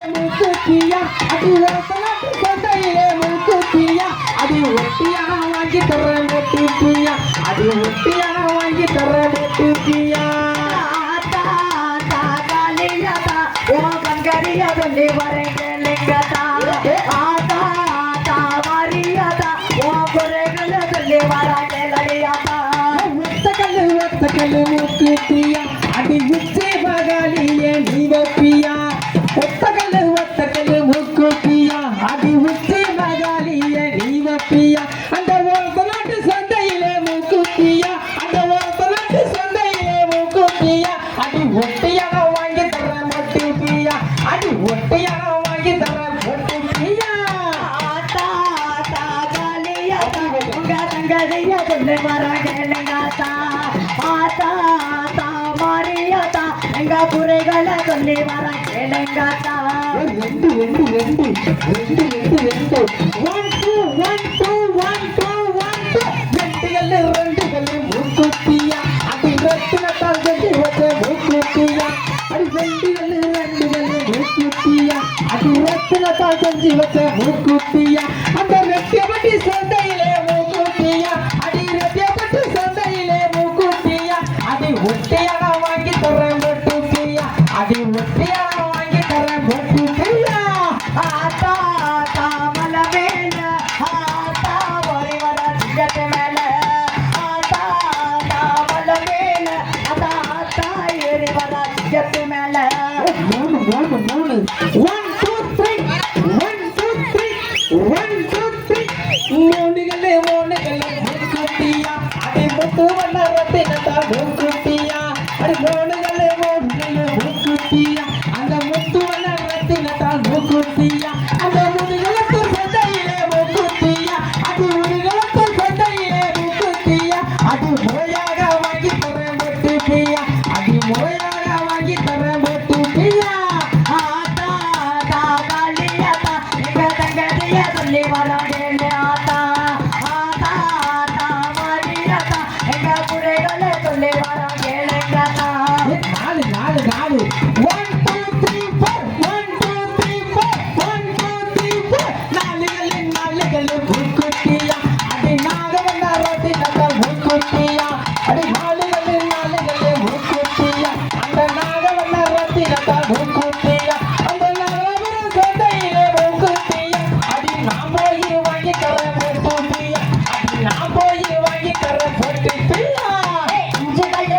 மூக்குத்தியா அடி ஓசலாட்டு சந்தையிலே மூக்குத்தியா அடி ஒட்டியா வாங்கி தர மூக்குத்தியா அடி ஒட்டியா வாங்கி தர மூக்குத்தியா ஓ கண்கரியா சொல்லி வரேங்கா ஆதா மாரியாதா ஓ குறைகள சொல்லி வராங்கா ஒத்தக்கல்லு மூக்குத்தியா அடி உச்சே மகாலியே நீ வப்பியா ஒத்தக்கல்லு மூக்குத்தியா அடி உச்சே மகாலியே நீ வப்பியா அந்த ஓசலாட்டு சந்தையிலே மூக்குத்தியா அந்த ஓசலாட்டு சந்தையிலே மூக்குத்தியா அடி ஒட்டியாக வாங்கி தர மொட்டிப்பியா அடி ஒட்டியாக வாங்கி தர மொட்டிப்பியா கண்கரியா சொல்லி வராங்கா ஆதா மாரியாதா எங்க குறைகளை சொல்லி வர கேளுங்காத்தா ரெண்டு ரெண்டு ரெண்டு ரெண்டு ரெண்டு ரெண்டு 1 2 1 2 1 2 ரெண்டுகள் மூக்குத்தியா அடி ரத்தினத்தால் கட்டி வச்ச மூக்குத்தியா அடி ரெண்டுகள் மூக்குத்தியா அடி ரத்தினத்தால் கட்டி வச்ச மூக்குத்தியா அந்த ரெட்டியப்பட்டி சந்தையிலே மூக்குத்தியா அடி ரெட்டியப்பட்டி சந்தையிலே மூக்குத்தியா அடி ஒட்டையாக வாங்கி தர மூக்குத்தியா அடி ஒட்டையாக வாங்கி தர மூக்குத்தியா ஆத்தா மல மேல ஆத்தா ஒரே வர ஜகத் மேல ஆத்தா மல மேல ஆத்தா ஏறி வர ஜகத் மேல மூணு 1 2 3 1 2 3 1 2 3 மூணுகளே மூக்குத்தியா அடி முத்து வண்ண ரத்தினத்தால் மூக்குத்தியா அடி மூணுகளே மூக்குத்தியா அந்த முத்து வண்ண ரத்தினத்தால் மூக்குத்தியா அந்த முதுகலத்து சந்தையிலே மூக்குத்தியா அடி முதுகலத்து சந்தையிலே மூக்குத்தியா அடி முறையாக வாங்கி தர மூக்குத்தியா அடி முறையாக வாங்கி தர மூக்குத்தியா ஆத்தா காளியாத்தா எங்க தங்கதிய சொல்லி வராங்க ஆத்தா மாரியாத்தா எங்க குறைகளை சொல்லி வராங்க நாலு 1 2 3 4 1 2 3 4 1 2 3 4 நாலுகள் மூக்குத்தியா அடி நாகவண்ண ரத்தினத்தால் மூக்குத்தியா அடி நாலுகள் மூக்குத்தியா அந்த நாகவண்ண ரத்தினத்தால் மூக்குத்தியா அந்த நாகவண்ண சந்தையிலே மூக்குத்தியா அடி நான் போய் வாங்கி தர மூக்குத்தியா அடி நான் போய் வாங்கி தர மூக்குத்தியா அஞ்சுகள்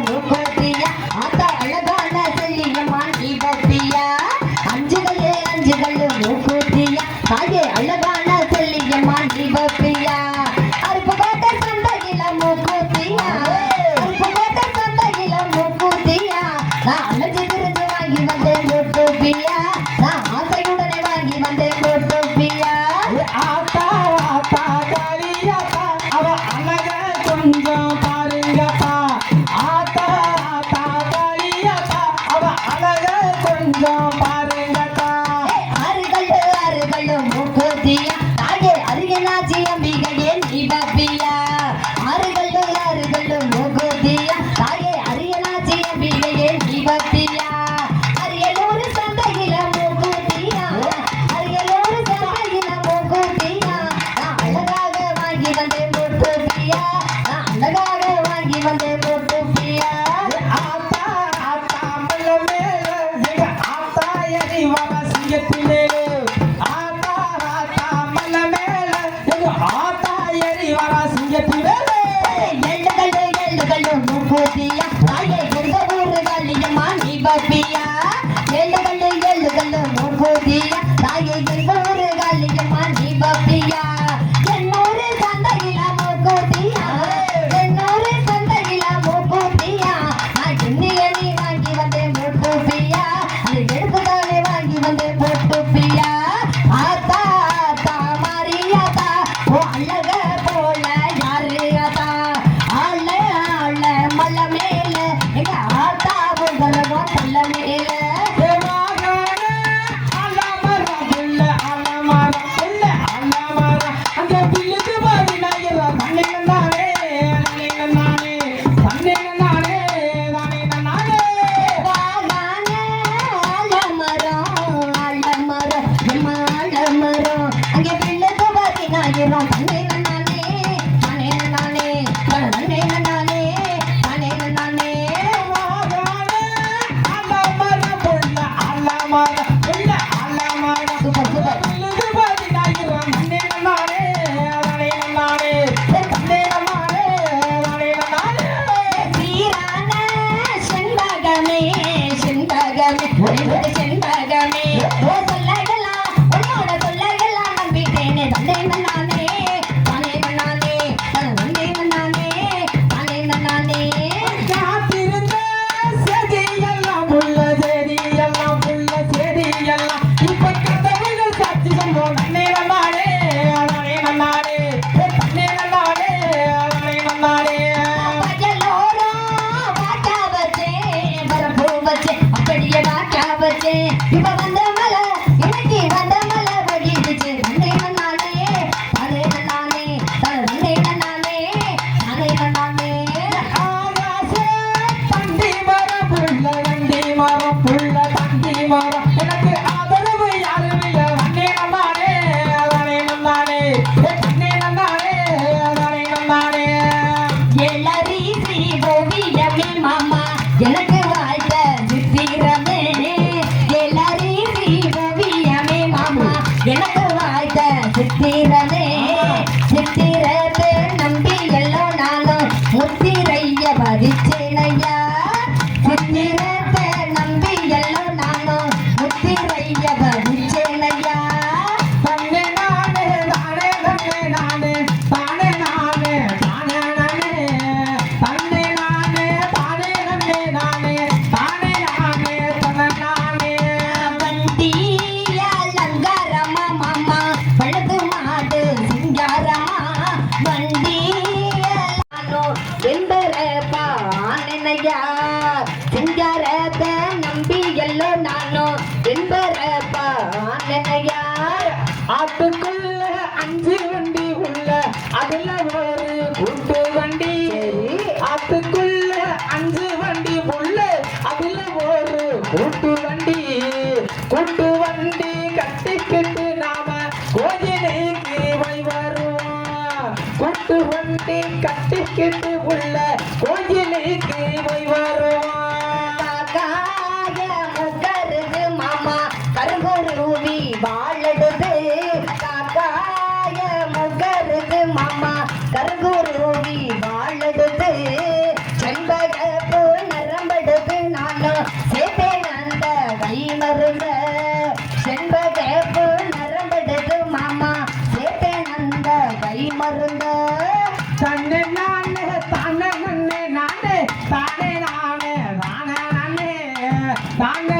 மூக்குத்தியா ஆத்தா அழகான சொல்லியம்மா நீ பத்தியா அஞ்சுகள் மூக்குத்தியா தாயே அழகான சொல்லியம்மா நீ பத்தியா அருப்பு கோட்டை சந்தையில மூக்குத்தியா அருப்பு கோட்டை சந்தையில மூக்குத்தியா நான் அழைச்சு திருந்து வாங்கி வந்தேன் மூக்குத்தியா நான் ஆசையுடனே வாங்கி வந்தேன் மூக்குத்தியா ஆத்தா காளியாத்தா அவ அழக கொஞ்சம் பாருங்கப்பா ஆத்தா காளியாத்தா அவ அழக கொஞ்சம் பாருங்கப்பா ஆறுகள் மூக்குத்தியா தாயே அருகனாச்சி அம்பிகையே நீ பப்பியா ஆறுகள் மூக்குத்தியா தாயே அருகனாச்சி அம்பிகையே நீ பப்பியா அரியலூர் சந்தையில மூக்குத்தியா அரியலூர் சந்தையில மூக்குத்தியா நான் அழகாக வாங்கி வந்தேன் மூக்குத்தியா நான் அழகாக வாங்கி வந்தேன் மூக்குத்தியா ஆத்தா மல்ல மேல எங்க ஆத்தா எரி வர சிங்கத்திலே ஆத்தா மல்ல மேல எங்க ஆத்தா எரி வர சிங்கத்திலே எள்ளுகள் மூக்குத்தியா தாயே எங்க ஊரு காளியம்மா நீ பப்பியா எள்ளுகள் மூக்குத்தியா தாயே எங்க ஊரு காளியம்மா நீ பப்பியா என்னூரு சந்தையில மூக்குத்தியா என்னூரு சந்தையில மூக்குத்தியா நான் கிண்ணிய நீ வாங்கி வந்தேன் மூக்குத்தியா அது எடுப்புதானே வாங்கி வந்தேன் மூக்குத்தியா ஆத்தா மாரியாத்தா ஓ அழக போல யாரு ஆத்தா ஆள மல்ல மேல எங்க ஆத்தா உங்களோ தள்ள மேல தேவாகன அலமரகுள்ள அல ஆலமர உள்ள ஆலமர சூப்பர் சூப்பர் உள்ளது பதினாயிரம் நன்னே நன்னானே நானே நன்னானே நன்னே நன்னானே நானே நன்னானே சீரான செண்பகமே செண்பகமே உனது செண்பகமே ஓ சொல்லலாம் உன்னோட சொல்லலாம் நம்பிட்டேனே தந்தை நானே தானே நானே தந்தை நானே தானே நானே காத்திருந்த செடியெல்லாம் புள்ள செடியெல்லாம் புள்ள செடியெல்லாம் இப்ப கதவுகள் சாட்சி சொல்வோம் நன்னே நன்னானே நானே நன்னானே தன்னே நன்னானே நானே நன்னானே பகலோரம் வாட்டா வச்சேன் வரப்பூ வச்சேன் அப்படியே வாட்டா வச்சேன் இப்ப வந்த மலை எனக்கு வந்த மலை வகிடுச்சு தந்தை நானே தானே நானே தந்தை நானே தானே நானே ஆகாசே தண்டி மரம் புள்ள தண்டி மரம் புள்ள தண்டி மரம் எனக்கு ஆதரவு யாரும் இல்ல நன்னே நன்னானே நானே நன்னானே தன்னே நன்னானே நானே நன்னானே எல்லரீசி ஓவியமே மாமா எனக்கு வாழ்த்த சித்திரமே எல்லரீசி ஓவியமே மாமா எனக்கு வாழ்த்த சித்திரமே சித்திரத்தை நம்பி எல்லாம் நானும் முத்திரைய பதிச்சேனையா சித்திரத்தை நம்பி எல்லாம் நானும் முத்திரைய பதிச்சேனையா தன்னே நானே தானே தன்னே நானே தானே நானே தானே நானே தன்னே நானே தானே நன்னே நானே தானே நானே தன்னை நானே வண்டிய லங்காரமா மாமா பழுது மாடு சிங்காரமா வண்டிய நானோ வெம்பரப்பா ஆனையா சிங்காரத்தை நம்பி எல்லோ நானோ வெம்பரப்பா ஆனையா ஆட்டுக்குள்ள 5 வண்டி உள்ள அதுல ஒரு கூட்டு வண்டி ஆட்டுக்குள்ள 5 வண்டி உள்ள அதுல ஒரு கூட்டு வண்டி கட்டிக்கிட்டு நாம கோயிலுக்கு போய் வருவோம் கூட்டு வண்டி கட்டிக்கிட்டு உள்ள கோயிலுக்கு போய் வருவோம் காக்காய முகருது மாமா கருங்குருவி வாழடுது காக்காய முகருது மாமா கருங்குருவி வாழடுது செண்பகப்பு நரம்படுது நானும் சேர்த்தேன் அந்த கை மருந்த செண்பகப்பு நரம்படுது மாமா சேர்த்தேன் அந்த கை மருந்த தன்னை நானே தானே நன்னே நானே தானே நானே தானே நானே தானே